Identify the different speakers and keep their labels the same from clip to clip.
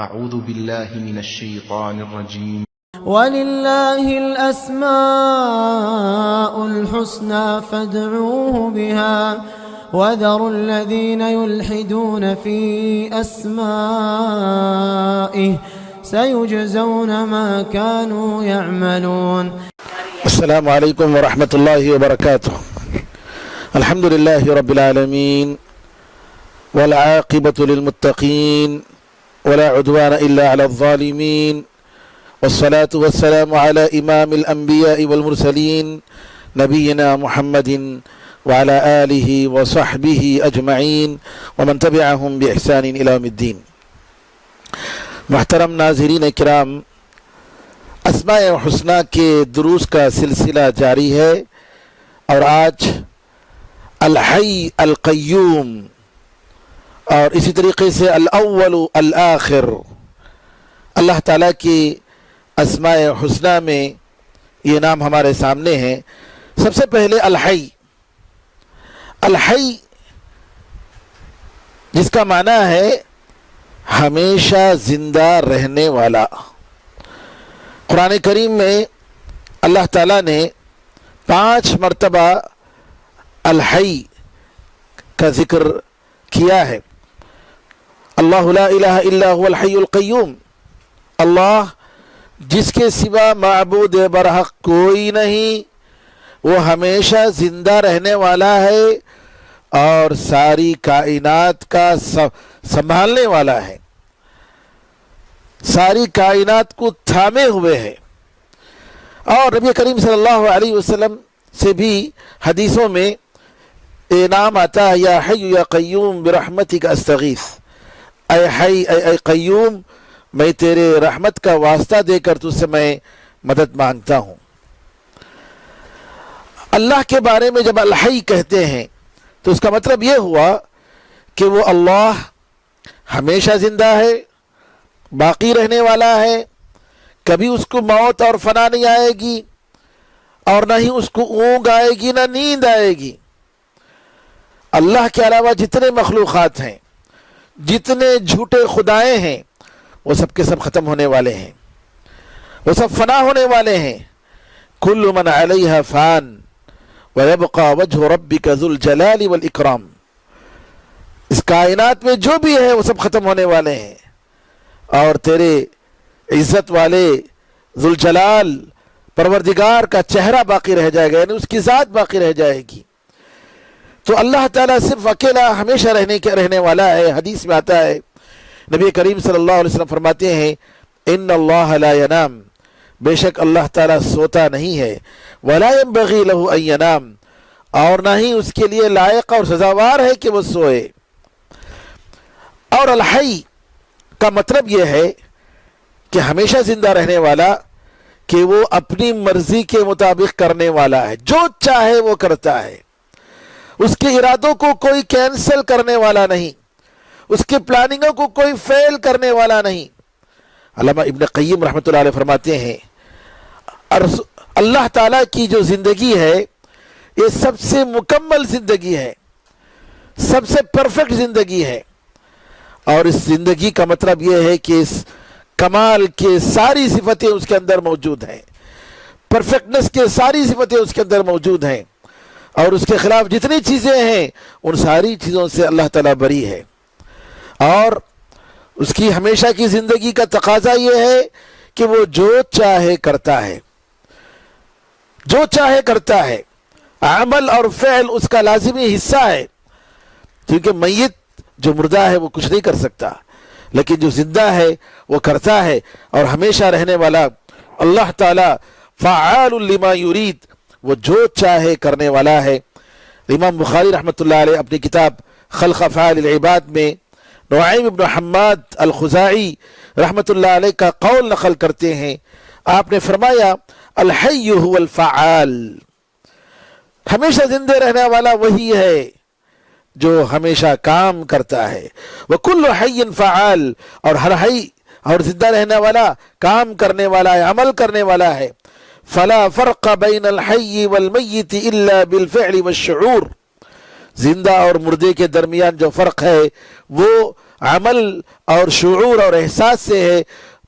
Speaker 1: أعوذ بالله من الشيطان الرجيم.
Speaker 2: وَلِلَّهِ الْأَسْمَاءُ الْحُسْنَى فَادْعُوهُ بِهَا وَذَرُوا الَّذِينَ يُلْحِدُونَ فِي أَسْمَائِهِ سَيُجْزَوْنَ مَا كَانُوا يَعْمَلُونَ.
Speaker 3: السلام علیکم ورحمۃ اللہ وبرکاتہ. الحمد للہ رب العالمین والعاقبۃ للمتقین ولا عدوان الا علی الظالمین والصلاة والسلام على امام الانبیاء والمرسلین نبینا محمد وعلى آلہ وصحبہ اجمعین ومن تبعهم باحسان الى یوم الدین. محترم ناظرین کرام، اسماء حسنہ کے دروس کا سلسلہ جاری ہے، اور آج الحی القیوم اور اسی طریقے سے الاول الآخر، اللہ تعالیٰ کی اسماء حسنہ میں یہ نام ہمارے سامنے ہیں. سب سے پہلے الحی، الحی جس کا معنی ہے ہمیشہ زندہ رہنے والا. قرآن کریم میں اللہ تعالیٰ نے 5 مرتبہ الحی کا ذکر کیا ہے. اللہ لا الہ الا هو الحی القیوم، اللہ جس کے سوا معبود برحق کوئی نہیں، وہ ہمیشہ زندہ رہنے والا ہے اور ساری کائنات کا سنبھالنے والا ہے، ساری کائنات کو تھامے ہوئے ہے. اور نبی کریم صلی اللہ علیہ وسلم سے بھی حدیثوں میں یہ نام آتا ہے، یا حی یا قیوم برحمتک استغیث، اے حی اے قیوم، میں تیرے رحمت کا واسطہ دے کر تجھ سے میں مدد مانگتا ہوں. اللہ کے بارے میں جب الحی کہتے ہیں تو اس کا مطلب یہ ہوا کہ وہ اللہ ہمیشہ زندہ ہے، باقی رہنے والا ہے، کبھی اس کو موت اور فنا نہیں آئے گی، اور نہ ہی اس کو اونگ آئے گی، نہ نیند آئے گی. اللہ کے علاوہ جتنے مخلوقات ہیں، جتنے جھوٹے خدائیں ہیں، وہ سب کے سب ختم ہونے والے ہیں، وہ سب فنا ہونے والے ہیں. کل من علیہا فان ویبقى وجہ ربک ذو الجلال والاکرام. اس کائنات میں جو بھی ہے وہ سب ختم ہونے والے ہیں، اور تیرے عزت والے ذوالجلال پروردگار کا چہرہ باقی رہ جائے گا، یعنی اس کی ذات باقی رہ جائے گی. تو اللہ تعالیٰ صرف اکیلا ہمیشہ رہنے والا ہے. حدیث میں آتا ہے، نبی کریم صلی اللہ علیہ وسلم فرماتے ہیں، ان اللہ لا ینام، بے شک اللہ تعالیٰ سوتا نہیں ہے، ولا ينبغي له ان ینام، اور نہ ہی اس کے لیے لائق اور سزاوار ہے کہ وہ سوئے. اور الحی کا مطلب یہ ہے کہ ہمیشہ زندہ رہنے والا، کہ وہ اپنی مرضی کے مطابق کرنے والا ہے، جو چاہے وہ کرتا ہے، اس کے ارادوں کو کوئی کینسل کرنے والا نہیں، اس کے پلاننگوں کو کوئی فیل کرنے والا نہیں. علامہ ابن قیم رحمۃ اللہ علیہ فرماتے ہیں، اللہ تعالیٰ کی جو زندگی ہے یہ سب سے مکمل زندگی ہے، سب سے پرفیکٹ زندگی ہے. اور اس زندگی کا مطلب یہ ہے کہ اس کمال کے ساری صفتیں اس کے اندر موجود ہیں، پرفیکٹنس کے ساری صفتیں اس کے اندر موجود ہیں، اور اس کے خلاف جتنی چیزیں ہیں ان ساری چیزوں سے اللہ تعالیٰ بری ہے. اور اس کی ہمیشہ کی زندگی کا تقاضا یہ ہے کہ وہ جو چاہے کرتا ہے، جو چاہے کرتا ہے. عمل اور فعل اس کا لازمی حصہ ہے، کیونکہ میت جو مردہ ہے وہ کچھ نہیں کر سکتا، لیکن جو زندہ ہے وہ کرتا ہے. اور ہمیشہ رہنے والا اللہ تعالیٰ فعال لما یرید، وہ جو چاہے کرنے والا ہے. امام بخاری رحمۃ اللہ علیہ اپنی کتاب خلق افعال العباد میں نعیم بن حماد الخزاعی رحمۃ اللہ علیہ کا قول نقل کرتے ہیں. آپ نے فرمایا، الحی هو الفعال، ہمیشہ زندہ رہنے والا وہی ہے جو ہمیشہ کام کرتا ہے. وکل حی فعال، اور ہر حی اور زندہ رہنے والا کام کرنے والا ہے، عمل کرنے والا ہے. فلا فرق بین الحی والمیت الا بالفعل والشعور، زندہ اور مردے کے درمیان جو فرق ہے وہ عمل اور شعور اور احساس سے ہے.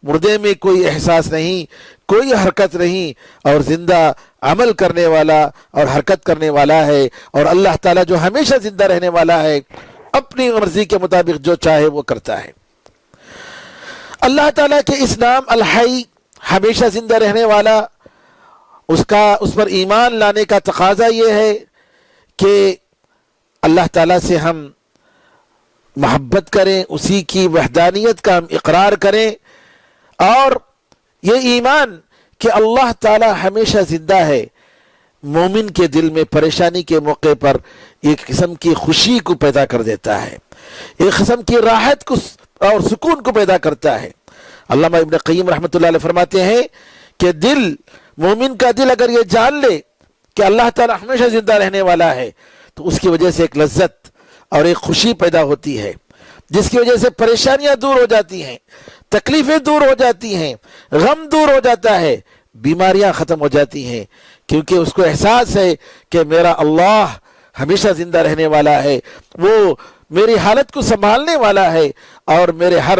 Speaker 3: مردے میں کوئی احساس نہیں، کوئی حرکت نہیں، اور زندہ عمل کرنے والا اور حرکت کرنے والا ہے. اور اللہ تعالیٰ جو ہمیشہ زندہ رہنے والا ہے، اپنی مرضی کے مطابق جو چاہے وہ کرتا ہے. اللہ تعالیٰ کے اس نام الحی، ہمیشہ زندہ رہنے والا، اس پر ایمان لانے کا تقاضا یہ ہے کہ اللہ تعالیٰ سے ہم محبت کریں، اسی کی وحدانیت کا ہم اقرار کریں، اور یہ ایمان کہ اللہ تعالیٰ ہمیشہ زندہ ہے مومن کے دل میں پریشانی کے موقع پر ایک قسم کی خوشی کو پیدا کر دیتا ہے، ایک قسم کی راحت کو اور سکون کو پیدا کرتا ہے. علامہ ابن قیم رحمۃ اللہ علیہ فرماتے ہیں کہ مومن کا دل اگر یہ جان لے کہ اللہ تعالیٰ ہمیشہ زندہ رہنے والا ہے تو اس کی وجہ سے ایک لذت اور ایک خوشی پیدا ہوتی ہے، جس کی وجہ سے پریشانیاں دور ہو جاتی ہیں، تکلیفیں دور ہو جاتی ہیں، غم دور ہو جاتا ہے، بیماریاں ختم ہو جاتی ہیں، کیونکہ اس کو احساس ہے کہ میرا اللہ ہمیشہ زندہ رہنے والا ہے، وہ میری حالت کو سنبھالنے والا ہے اور میرے ہر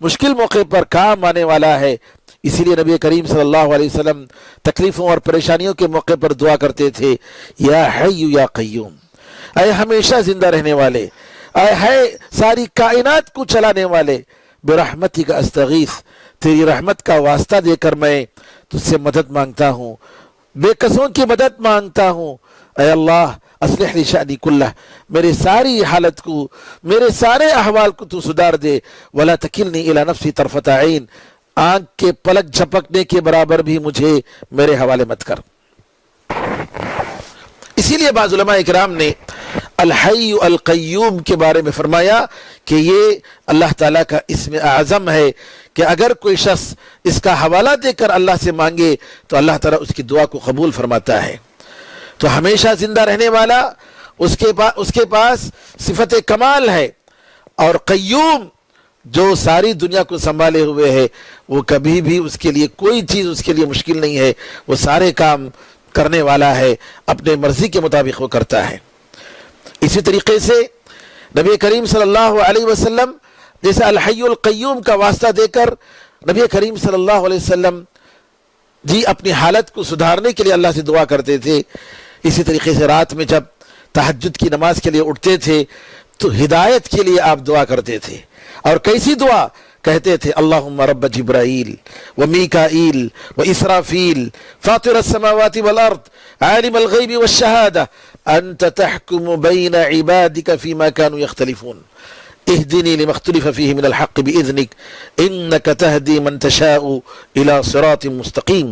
Speaker 3: مشکل موقع پر کام آنے والا ہے. اسی لیے نبی کریم صلی اللہ علیہ وسلم تکلیفوں اور پریشانیوں کے موقع پر دعا کرتے تھے، یا حی یا قیوم، اے ہمیشہ زندہ رہنے والے، اے ہے ساری کائنات کو چلانے والے، برحمتک استغیث، تیری رحمت کا واسطہ دے کر میں تجھ سے مدد مانگتا ہوں، بے کسوں کی مدد مانگتا ہوں. اے اللہ اصلح لی شأنی کلہ، میرے ساری حالت کو، میرے سارے احوال کو تو سدھار دے. ولا تکلنی الی نفسی طرفۃ عین، آنکھ کے پلک جھپکنے کے برابر بھی مجھے میرے حوالے مت کر. اسی لیے بعض علماء اکرام نے الحی القیوم کے بارے میں فرمایا کہ یہ اللہ تعالیٰ کا اسم اعظم ہے کہ اگر کوئی شخص اس کا حوالہ دے کر اللہ سے مانگے تو اللہ تعالیٰ اس کی دعا کو قبول فرماتا ہے. تو ہمیشہ زندہ رہنے والا، اس کے پاس صفت کمال ہے، اور قیوم جو ساری دنیا کو سنبھالے ہوئے ہے، وہ کبھی بھی اس کے لیے کوئی چیز اس کے لیے مشکل نہیں ہے، وہ سارے کام کرنے والا ہے، اپنے مرضی کے مطابق وہ کرتا ہے. اسی طریقے سے نبی کریم صلی اللہ علیہ وسلم جیسے الحی القیوم کا واسطہ دے کر نبی کریم صلی اللہ علیہ وسلم اپنی حالت کو سدھارنے کے لیے اللہ سے دعا کرتے تھے. اسی طریقے سے رات میں جب تہجد کی نماز کے لیے اٹھتے تھے تو ہدایت کے لیے آپ دعا کرتے تھے. اور کیسی دعا کہتے تھے؟ اللہم رب جبرائیل و میکائیل و اسرافیل فاطر السماوات والارض عالم الغیب والشہادہ انت تحکم بین عبادک فیما کانوا یختلفون اہدنی لما اختلف فیہ من الحق باذنک انک تہدی من تشاء الى صراط مستقیم.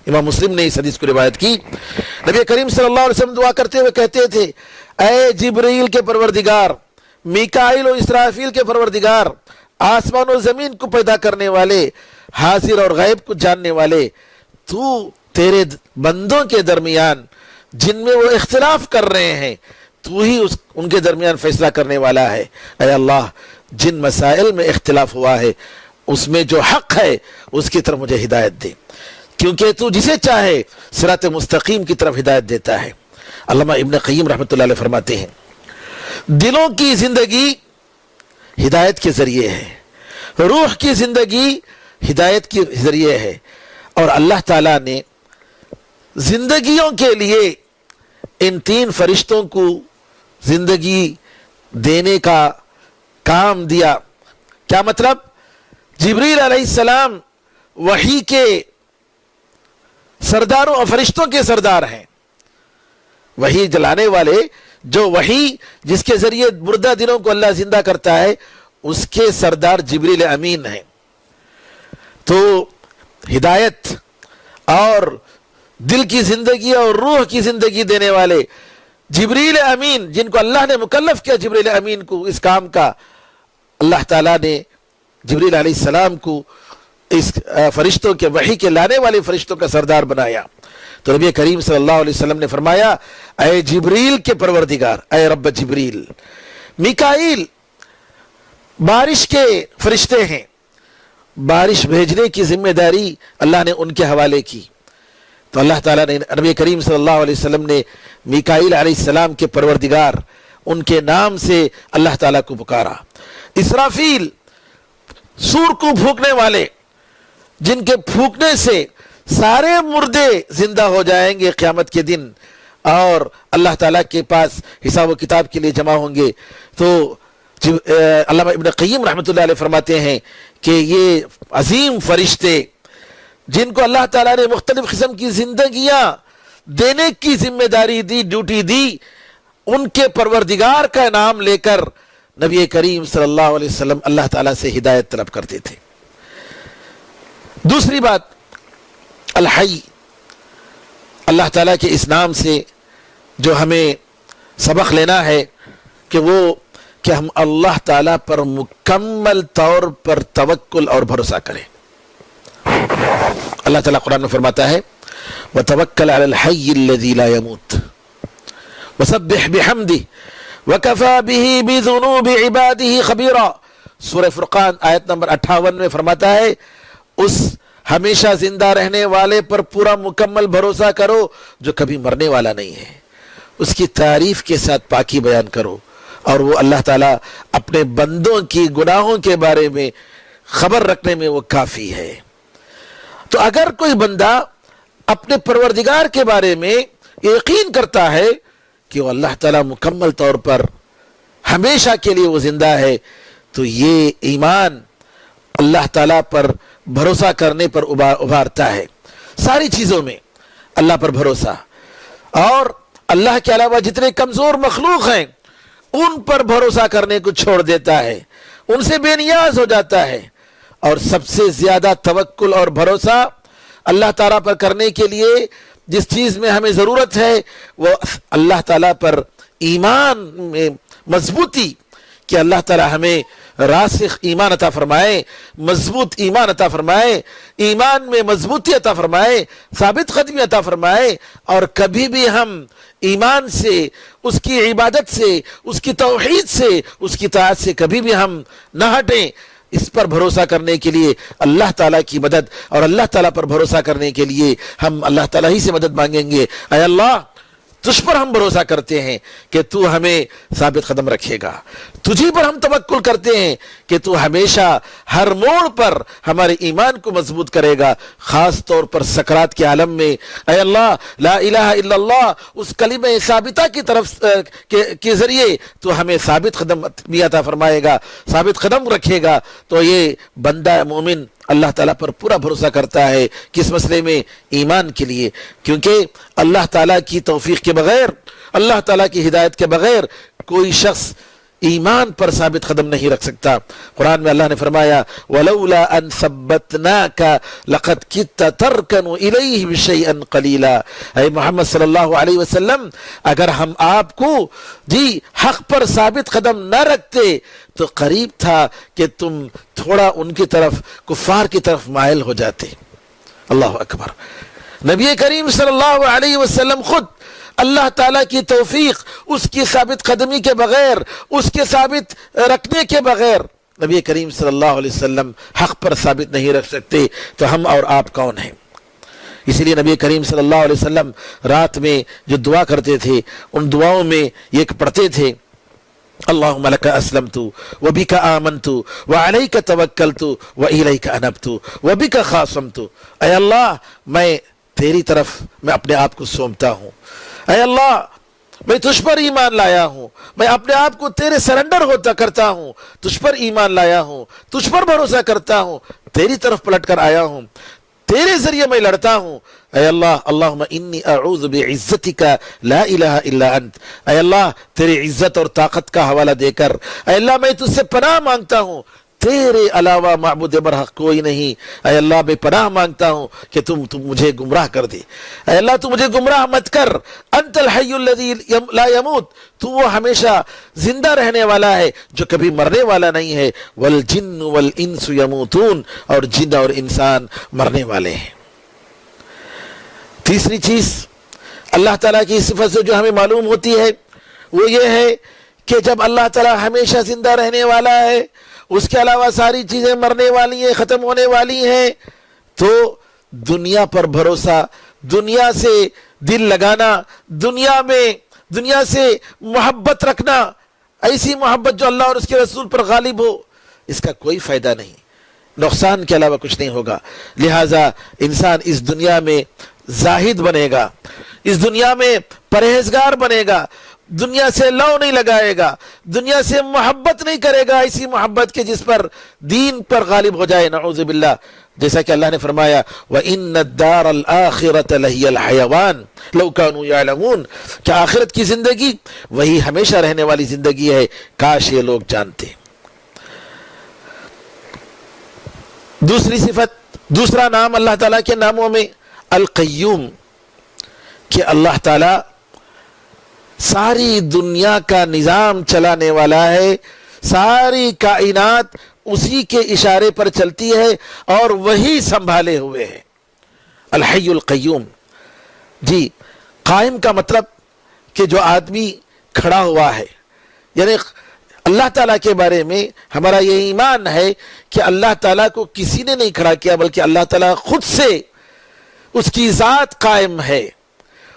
Speaker 3: امام مسلم نے اس حدیث کو روایت کی. نبی کریم صلی اللہ علیہ وسلم دعا کرتے ہوئے کہتے تھے، اے جبرائیل کے پروردگار، میکائیل و اسرافیل کے پروردگار، آسمان و زمین کو پیدا کرنے والے، حاضر اور غیب کو جاننے والے، تو تیرے بندوں کے درمیان جن میں وہ اختلاف کر رہے ہیں تو ہی ان کے درمیان فیصلہ کرنے والا ہے. اے اللہ، جن مسائل میں اختلاف ہوا ہے اس میں جو حق ہے اس کی طرف مجھے ہدایت دے، کیونکہ تو جسے چاہے صراط مستقیم کی طرف ہدایت دیتا ہے. علامہ ابن قیم رحمۃ اللہ علیہ فرماتے ہیں دلوں کی زندگی ہدایت کے ذریعے ہے، روح کی زندگی ہدایت کے ذریعے ہے، اور اللہ تعالیٰ نے زندگیوں کے لیے ان تین فرشتوں کو زندگی دینے کا کام دیا. کیا مطلب؟ جبریل علیہ السلام وحی کے سرداروں اور فرشتوں کے سردار ہیں، وحی جلانے والے، جو وحی جس کے ذریعے مردہ دلوں کو اللہ زندہ کرتا ہے اس کے سردار جبریل امین ہیں. تو ہدایت اور دل کی زندگی اور روح کی زندگی دینے والے جبریل امین، جن کو اللہ نے مکلف کیا جبریل امین کو اس کام کا، اللہ تعالیٰ نے جبریل علیہ السلام کو اس فرشتوں کے وحی کے لانے والے فرشتوں کا سردار بنایا. تو نبی کریم صلی اللہ علیہ وسلم نے فرمایا، اے جبریل کے پروردگار، اے رب جبریل. میکائیل بارش کے فرشتے ہیں، بارش بھیجنے کی ذمہ داری اللہ نے ان کے حوالے کی. تو اللہ تعالیٰ نے، نبی کریم صلی اللہ علیہ وسلم نے میکائیل علیہ السلام کے پروردگار، ان کے نام سے اللہ تعالیٰ کو پکارا۔ اسرافیل سور کو پھونکنے والے، جن کے پھونکنے سے سارے مردے زندہ ہو جائیں گے قیامت کے دن اور اللہ تعالیٰ کے پاس حساب و کتاب کے لیے جمع ہوں گے، تو علامہ ابن قیم رحمۃ اللہ علیہ فرماتے ہیں کہ یہ عظیم فرشتے جن کو اللہ تعالیٰ نے مختلف قسم کی زندگیاں دینے کی ذمہ داری دی، ڈیوٹی دی، ان کے پروردگار کا نام لے کر نبی کریم صلی اللہ علیہ وسلم اللہ تعالیٰ سے ہدایت طلب کرتے تھے۔ دوسری بات، الحی، اللہ تعالیٰ کے اس نام سے جو ہمیں سبق لینا ہے کہ ہم اللہ تعالیٰ پر مکمل طور پر توکل اور بھروسہ کریں۔ اللہ تعالیٰ قرآن میں فرماتا ہے وَتَوَكَّلْ عَلَى الْحَيِّ الَّذِي لَا يَمُوتُ وَسَبِّحْ بِحَمْدِهِ وَكَفَى بِهِ بِذُنُوبِ عِبَادِهِ خَبِيرًا۔ سورہ فرقان آیت نمبر 58 میں فرماتا ہے اس ہمیشہ زندہ رہنے والے پر پورا مکمل بھروسہ کرو جو کبھی مرنے والا نہیں ہے، اس کی تعریف کے ساتھ پاکی بیان کرو، اور وہ اللہ تعالیٰ اپنے بندوں کی گناہوں کے بارے میں خبر رکھنے میں وہ کافی ہے۔ تو اگر کوئی بندہ اپنے پروردگار کے بارے میں یقین کرتا ہے کہ وہ اللہ تعالیٰ مکمل طور پر ہمیشہ کے لیے وہ زندہ ہے، تو یہ ایمان اللہ تعالیٰ پر بھروسہ کرنے پر ابھارتا ہے۔ ساری چیزوں میں اللہ پر بھروسہ، اور اللہ کے علاوہ جتنے کمزور مخلوق ہیں ان پر بھروسہ کرنے کو چھوڑ دیتا ہے، ان سے بے نیاز ہو جاتا ہے، اور سب سے زیادہ توکل اور بھروسہ اللہ تعالیٰ پر کرنے کے لیے جس چیز میں ہمیں ضرورت ہے وہ اللہ تعالیٰ پر ایمان میں مضبوطی، کہ اللہ تعالیٰ ہمیں راسخ ایمان عطا فرمائے، مضبوط ایمان عطا فرمائے، ایمان میں مضبوطی عطا فرمائے، ثابت قدمی عطا فرمائے، اور کبھی بھی ہم ایمان سے، اس کی عبادت سے، اس کی توحید سے، اس کی طاعت سے کبھی بھی ہم نہ ہٹیں۔ اس پر بھروسہ کرنے کے لیے اللہ تعالیٰ کی مدد، اور اللہ تعالیٰ پر بھروسہ کرنے کے لیے ہم اللہ تعالیٰ ہی سے مدد مانگیں گے۔ اے اللہ، تجھ پر ہم بھروسہ کرتے ہیں کہ تو ہمیں ثابت قدم رکھے گا، تجھی پر ہم توکل کرتے ہیں کہ تو ہمیشہ ہر موڑ پر ہمارے ایمان کو مضبوط کرے گا، خاص طور پر سکرات کے عالم میں۔ اے اللہ، لا الہ الا اللہ اس کلمہ ثابتہ کی طرف کے ذریعے تو ہمیں ثابت قدم بھی عطا فرمائے گا، ثابت قدم رکھے گا۔ تو یہ بندہ مومن اللہ تعالیٰ پر پورا بھروسہ کرتا ہے، کس مسئلے میں؟ ایمان کے لیے، کیونکہ اللہ تعالیٰ کی توفیق کے بغیر، اللہ تعالیٰ کی ہدایت کے بغیر کوئی شخص ایمان پر ثابت قدم نہیں رکھ سکتا۔ قرآن میں اللہ نے فرمایا وَلَوْلَا أَن ثَبَّتْنَاكَ لَقَدْ كِدتَّ تَرْكَنُ إِلَيْهِ بِشَيْئًا قَلِيلًا۔ اے محمد صلی اللہ علیہ وسلم، اگر ہم آپ کو حق پر ثابت قدم نہ رکھتے تو قریب تھا کہ تم تھوڑا ان کی طرف، کفار کی طرف مائل ہو جاتے۔ اللہ اکبر۔ نبی کریم صلی اللہ علیہ وسلم خود اللہ تعالیٰ کی توفیق، اس کی ثابت قدمی کے بغیر، اس کے ثابت رکھنے کے بغیر نبی کریم صلی اللہ علیہ وسلم حق پر ثابت نہیں رکھ سکتے، تو ہم اور آپ کون ہیں؟ اسی لیے نبی کریم صلی اللہ علیہ وسلم رات میں جو دعا کرتے تھے، ان دعاؤں میں یہ پڑھتے تھے اللہم لک اسلمت وبک آمنت وعلیک توکلت والیک انبت وبک خاصمت۔ اے اللہ، میں تیری طرف میں اپنے آپ کو سونپتا ہوں، اے اللہ میں تجھ پر ایمان لایا ہوں، میں اپنے آپ کو تیرے سرنڈر ہوتا کرتا ہوں، تجھ پر ایمان لایا ہوں، تجھ پر بھروسہ کرتا ہوں، تیری طرف پلٹ کر آیا ہوں، تیرے ذریعے میں لڑتا ہوں۔ اے اللہ، اللہم انی اعوذ بعزتک لا الہ الا انت۔ اے اللہ، تیری عزت اور طاقت کا حوالہ دے کر، اے اللہ میں تجھ سے پناہ مانگتا ہوں، تیرے علاوہ معبود برحق کوئی نہیں۔ اے اللہ، میں پناہ مانگتا ہوں کہ تم مجھے گمراہ کر دے۔ اے اللہ، تو مجھے گمراہ مت کر۔ انت الحی الذی لا یموت، تو وہ ہمیشہ زندہ رہنے والا ہے جو کبھی مرنے والا نہیں ہے۔ والجن والانس یموتون، اور جن اور انسان مرنے والے ہیں۔ تیسری چیز اللہ تعالیٰ کی صفت سے جو ہمیں معلوم ہوتی ہے وہ یہ ہے کہ جب اللہ تعالیٰ ہمیشہ زندہ رہنے والا ہے، اس کے علاوہ ساری چیزیں مرنے والی ہیں، ختم ہونے والی ہیں، تو دنیا پر بھروسہ، دنیا سے دل لگانا، دنیا سے محبت رکھنا ایسی محبت جو اللہ اور اس کے رسول پر غالب ہو، اس کا کوئی فائدہ نہیں، نقصان کے علاوہ کچھ نہیں ہوگا۔ لہٰذا انسان اس دنیا میں زاہد بنے گا، اس دنیا میں پرہیزگار بنے گا، دنیا سے لو نہیں لگائے گا، دنیا سے محبت نہیں کرے گا، ایسی محبت کے جس پر دین پر غالب ہو جائے، نعوذ باللہ۔ جیسا کہ اللہ نے فرمایا وَإِنَّ الدَّارَ الْآخِرَةَ لَهِيَ الْحَيَوَانُ لَوْ كَانُوا يَعْلَمُونَ، کہ آخرت کی زندگی وہی ہمیشہ رہنے والی زندگی ہے، کاش یہ لوگ جانتے۔ دوسری صفت، دوسرا نام اللہ تعالیٰ کے ناموں میں القیوم، کہ اللہ تعالیٰ ساری دنیا کا نظام چلانے والا ہے، ساری کائنات اسی کے اشارے پر چلتی ہے اور وہی سنبھالے ہوئے ہے۔ الحی القیوم، جی قائم کا مطلب کہ جو آدمی کھڑا ہوا ہے، یعنی اللہ تعالیٰ کے بارے میں ہمارا یہ ایمان ہے کہ اللہ تعالیٰ کو کسی نے نہیں کھڑا کیا، بلکہ اللہ تعالیٰ خود سے، اس کی ذات قائم ہے،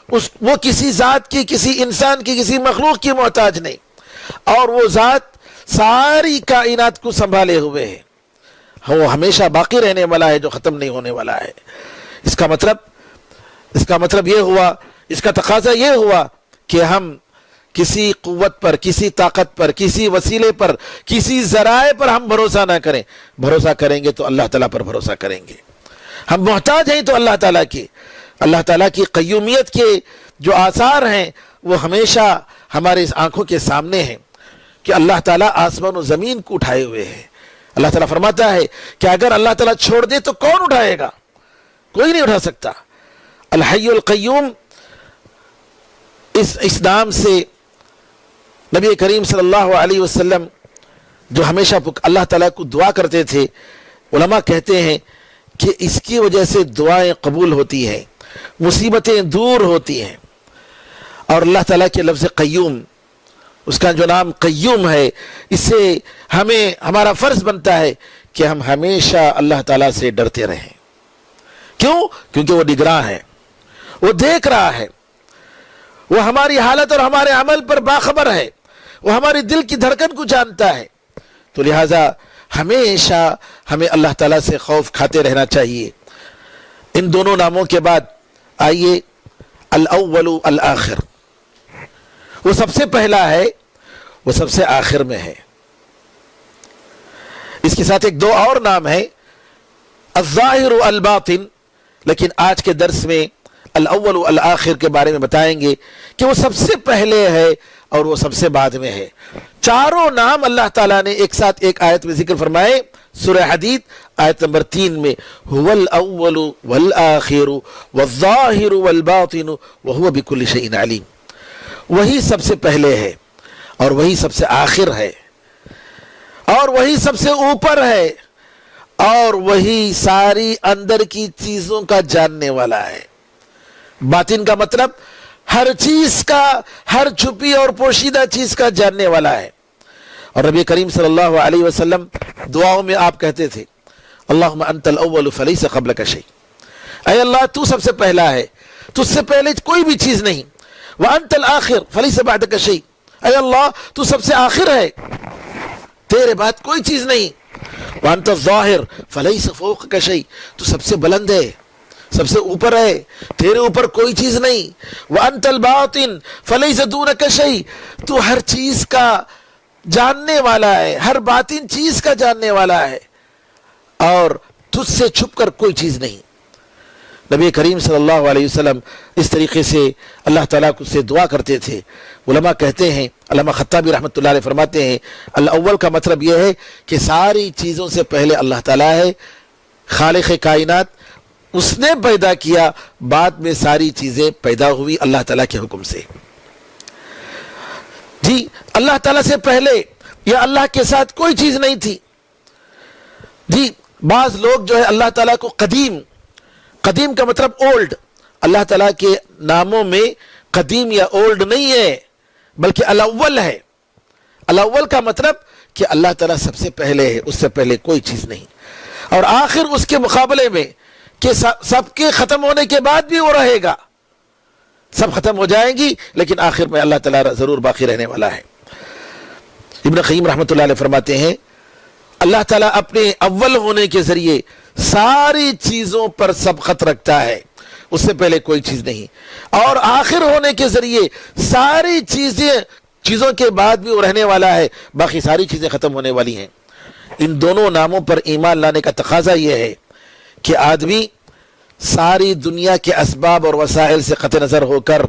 Speaker 3: وہ کسی ذات کی، کسی انسان کی، کسی مخلوق کی محتاج نہیں، اور وہ ذات ساری کائنات کو سنبھالے ہوئے ہے، وہ ہمیشہ باقی رہنے والا ہے، جو ختم نہیں ہونے والا ہے۔ اس کا مطلب یہ ہوا، اس کا تقاضا یہ ہوا کہ ہم کسی قوت پر، کسی طاقت پر، کسی وسیلے پر، کسی ذرائع پر ہم بھروسہ نہ کریں، بھروسہ کریں گے تو اللہ تعالیٰ پر بھروسہ کریں گے۔ ہم محتاج ہیں تو اللہ تعالیٰ کی قیومیت کے جو آثار ہیں وہ ہمیشہ ہمارے اس آنکھوں کے سامنے ہیں، کہ اللہ تعالیٰ آسمان و زمین کو اٹھائے ہوئے ہیں۔ اللہ تعالیٰ فرماتا ہے کہ اگر اللہ تعالیٰ چھوڑ دے تو کون اٹھائے گا؟ کوئی نہیں اٹھا سکتا۔ الحی القیوم، اس نام سے نبی کریم صلی اللہ علیہ وسلم جو ہمیشہ اللہ تعالیٰ کو دعا کرتے تھے، علماء کہتے ہیں کہ اس کی وجہ سے دعائیں قبول ہوتی ہیں، مصیبتیں دور ہوتی ہیں۔ اور اللہ تعالیٰ کے لفظ قیوم، اس کا جو نام قیوم ہے، اس سے ہمارا فرض بنتا ہے کہ ہم ہمیشہ اللہ تعالیٰ سے ڈرتے رہیں۔ کیوں؟ کیونکہ وہ نگراں ہے، وہ دیکھ رہا ہے، وہ ہماری حالت اور ہمارے عمل پر باخبر ہے، وہ ہماری دل کی دھڑکن کو جانتا ہے۔ تو لہٰذا ہمیشہ ہمیں اللہ تعالیٰ سے خوف کھاتے رہنا چاہیے۔ ان دونوں ناموں کے بعد آئیے الاول الآخر، وہ سب سے پہلا ہے، وہ سب سے آخر میں ہے۔ اس کے ساتھ ایک دو اور نام ہے، الظاہر الباطن، لیکن آج کے درس میں الاول والآخر کے بارے میں بتائیں گے کہ وہ سب سے پہلے ہے اور وہ سب سے بعد میں ہے۔ چاروں نام اللہ تعالیٰ نے ایک ساتھ ایک آیت میں ذکر فرمائے، سورہ حدید آیت نمبر 3 میں، هو الاول والآخر والظاہر والباطن وهو بكل شيء علیم، وہی سب سے پہلے ہے اور وہی سب سے آخر ہے اور وہی سب سے اوپر ہے اور وہی ساری اندر کی چیزوں کا جاننے والا ہے۔ باطن کا مطلب ہر چیز کا، ہر چھپی اور پوشیدہ چیز کا جاننے والا ہے۔ اور نبی کریم صلی اللہ علیہ وسلم دعاؤں میں آپ کہتے تھے اللہم انت الاول فلیس قبلک شیء، اے اللہ تو سب سے پہلا ہے، تجھ سے پہلے کوئی بھی چیز نہیں، وانت الآخر فلیس بعدک شیء، اے اللہ تو سب سے آخر ہے، تیرے بعد کوئی چیز نہیں، وانت الظاہر فلیس فوقک شیء، تو سب سے بلند ہے، سب سے اوپر ہے، تیرے اوپر کوئی چیز نہیں، وانت الباطن فلیس دونک شیء، تو ہر چیز کا جاننے والا ہے، ہر باطن چیز کا جاننے والا ہے اور تجھ سے چھپ کر کوئی چیز نہیں۔ نبی کریم صلی اللہ علیہ وسلم اس طریقے سے اللہ تعالیٰ کو سے دعا کرتے تھے۔ علماء کہتے ہیں، علامہ خطابی رحمۃ اللہ علیہ فرماتے ہیں، الاول کا مطلب یہ ہے کہ ساری چیزوں سے پہلے اللہ تعالیٰ ہے، خالق کائنات، اس نے پیدا کیا، بعد میں ساری چیزیں پیدا ہوئی اللہ تعالیٰ کے حکم سے۔ جی اللہ تعالیٰ سے پہلے یا اللہ کے ساتھ کوئی چیز نہیں تھی۔ جی بعض لوگ جو ہے اللہ تعالیٰ کو قدیم کا مطلب اولڈ، اللہ تعالیٰ کے ناموں میں قدیم یا اولڈ نہیں ہے بلکہ الاول ہے۔ الاول کا مطلب کہ اللہ تعالیٰ سب سے پہلے ہے، اس سے پہلے کوئی چیز نہیں، اور آخر اس کے مقابلے میں کہ سب کے ختم ہونے کے بعد بھی وہ رہے گا، سب ختم ہو جائیں گی لیکن آخر میں اللہ تعالیٰ ضرور باقی رہنے والا ہے۔ ابن قیم رحمۃ اللہ علیہ فرماتے ہیں اللہ تعالیٰ اپنے اول ہونے کے ذریعے ساری چیزوں پر سبقت رکھتا ہے، اس سے پہلے کوئی چیز نہیں، اور آخر ہونے کے ذریعے ساری چیزوں کے بعد بھی وہ رہنے والا ہے، باقی ساری چیزیں ختم ہونے والی ہیں۔ ان دونوں ناموں پر ایمان لانے کا تقاضا یہ ہے کہ آدمی ساری دنیا کے اسباب اور وسائل سے قطع نظر ہو کر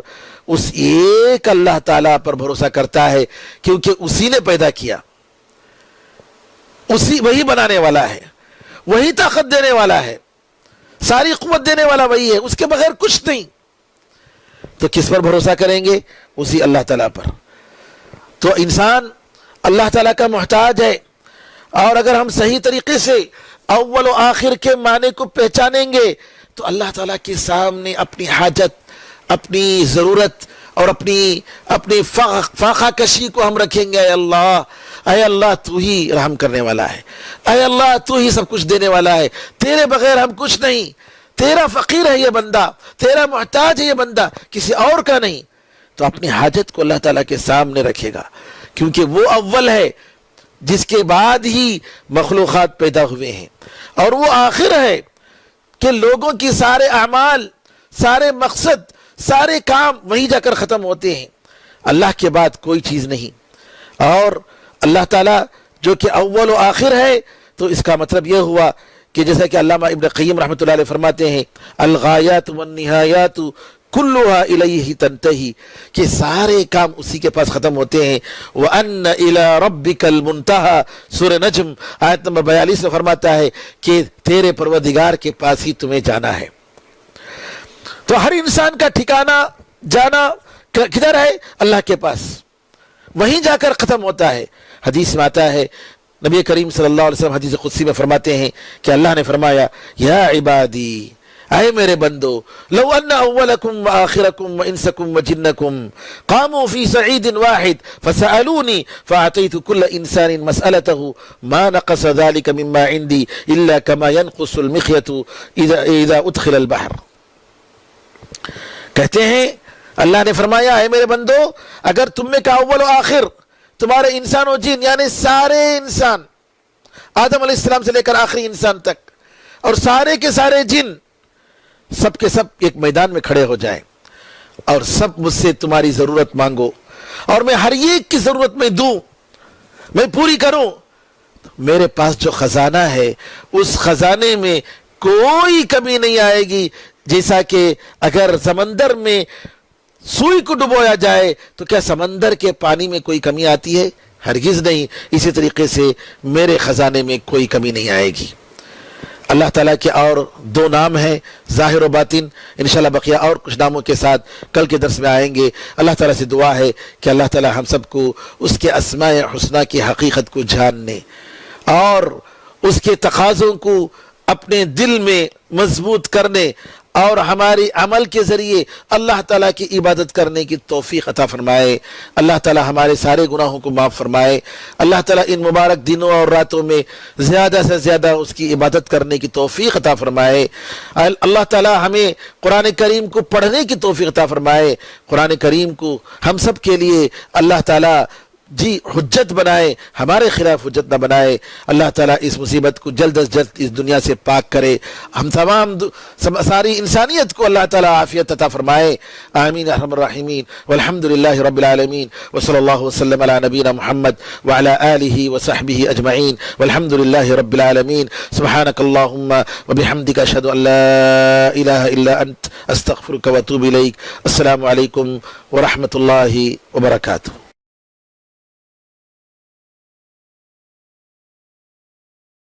Speaker 3: اس ایک اللہ تعالیٰ پر بھروسہ کرتا ہے، کیونکہ اسی نے پیدا کیا، وہی بنانے والا ہے، وہی طاقت دینے والا ہے، ساری قوت دینے والا وہی ہے، اس کے بغیر کچھ نہیں۔ تو کس پر بھروسہ کریں گے؟ اسی اللہ تعالیٰ پر۔ تو انسان اللہ تعالیٰ کا محتاج ہے، اور اگر ہم صحیح طریقے سے اول و آخر کے معنی کو پہچانیں گے تو اللہ تعالیٰ کے سامنے اپنی حاجت، اپنی ضرورت اور اپنی فاقہ کشی کو ہم رکھیں گے۔ اے اللہ تو ہی رحم کرنے والا ہے، اے اللہ تو ہی سب کچھ دینے والا ہے، تیرے بغیر ہم کچھ نہیں، تیرا فقیر ہے یہ بندہ، تیرا محتاج ہے یہ بندہ، کسی اور کا نہیں۔ تو اپنی حاجت کو اللہ تعالیٰ کے سامنے رکھے گا، کیونکہ وہ اول ہے جس کے بعد ہی مخلوقات پیدا ہوئے ہیں، اور وہ آخر ہے کہ لوگوں کی سارے اعمال، سارے مقصد، سارے کام وہیں جا کر ختم ہوتے ہیں، اللہ کے بعد کوئی چیز نہیں۔ اور اللہ تعالیٰ جو کہ اول و آخر ہے، تو اس کا مطلب یہ ہوا کہ جیسا کہ علامہ ابن قیم رحمۃ اللہ علیہ فرماتے ہیں الغایات والنہایات کلھا الیہ تنتہی، کہ سارے کام اسی کے پاس ختم ہوتے ہیں۔ وَأَنَّ إِلَىٰ رَبِّكَ الْمُنْتَهَى، سورہ نجم آیت نمبر 42 میں فرماتا ہے کہ تیرے پروردگار کے پاس ہی تمہیں جانا ہے۔ تو ہر انسان کا ٹھکانہ جانا کدھر ہے؟ اللہ کے پاس، وہیں جا کر ختم ہوتا ہے۔ حدیث میں آتا ہے، نبی کریم صلی اللہ علیہ وسلم حدیث قدسی میں فرماتے ہیں کہ اللہ نے فرمایا یا عبادی، اے میرے بندو، لو ان اولکم وآخرکم وانسکم وجنکم قاموا فی صعید واحد فسألونی فاعطیت کل انسان مسألته ما نقص ذلك مما عندي الا كما ينقص المخيط اذا ادخل البحر۔ کہتے ہیں اللہ نے فرمایا اے میرے بندو، اگر تم میں کا اول و آخر، تمہارے انسان و جن، یعنی سارے انسان آدم علیہ السلام سے لے کر آخری انسان تک، اور سارے کے سارے جن، سب کے سب ایک میدان میں کھڑے ہو جائیں اور سب مجھ سے تمہاری ضرورت مانگو، اور میں ہر ایک کی ضرورت میں دوں، میں پوری کروں، میرے پاس جو خزانہ ہے اس خزانے میں کوئی کمی نہیں آئے گی۔ جیسا کہ اگر سمندر میں سوئی کو ڈبویا جائے تو کیا سمندر کے پانی میں کوئی کمی آتی ہے؟ ہرگز نہیں۔ اسی طریقے سے میرے خزانے میں کوئی کمی نہیں آئے گی۔ اللہ تعالیٰ کے اور دو نام ہیں، ظاہر و باطن، انشاءاللہ بقیہ اور کچھ ناموں کے ساتھ کل کے درس میں آئیں گے۔ اللہ تعالیٰ سے دعا ہے کہ اللہ تعالیٰ ہم سب کو اس کے اسماء حسنہ کی حقیقت کو جاننے اور اس کے تقاضوں کو اپنے دل میں مضبوط کرنے اور ہماری عمل کے ذریعے اللہ تعالیٰ کی عبادت کرنے کی توفیق عطا فرمائے۔ اللہ تعالیٰ ہمارے سارے گناہوں کو معاف فرمائے۔ اللہ تعالیٰ ان مبارک دنوں اور راتوں میں زیادہ سے زیادہ اس کی عبادت کرنے کی توفیق عطا فرمائے۔ اللہ تعالیٰ ہمیں قرآن کریم کو پڑھنے کی توفیق عطا فرمائے۔ قرآن کریم کو ہم سب کے لیے اللہ تعالیٰ حجت بنائے، ہمارے خلاف حجت نہ بنائے۔ اللہ تعالیٰ اس مصیبت کو جلد از جلد اس دنیا سے پاک کرے، ہم تمام ساری انسانیت کو اللہ تعالیٰ عافیت عطا فرمائے۔ آمین ارحم الراحمین، والحمد للہ رب العالمین، وصلی اللہ وسلم علی نبینا محمد وعلی آلہ وصحبہ اجمعین، والحمد للہ رب العالمین۔ سبحانک اللہم وبحمدک، اشہد ان لا الہ الا انت، استغفرک واتوب الیک۔ السلام علیکم ورحمۃ اللہ وبرکاتہ۔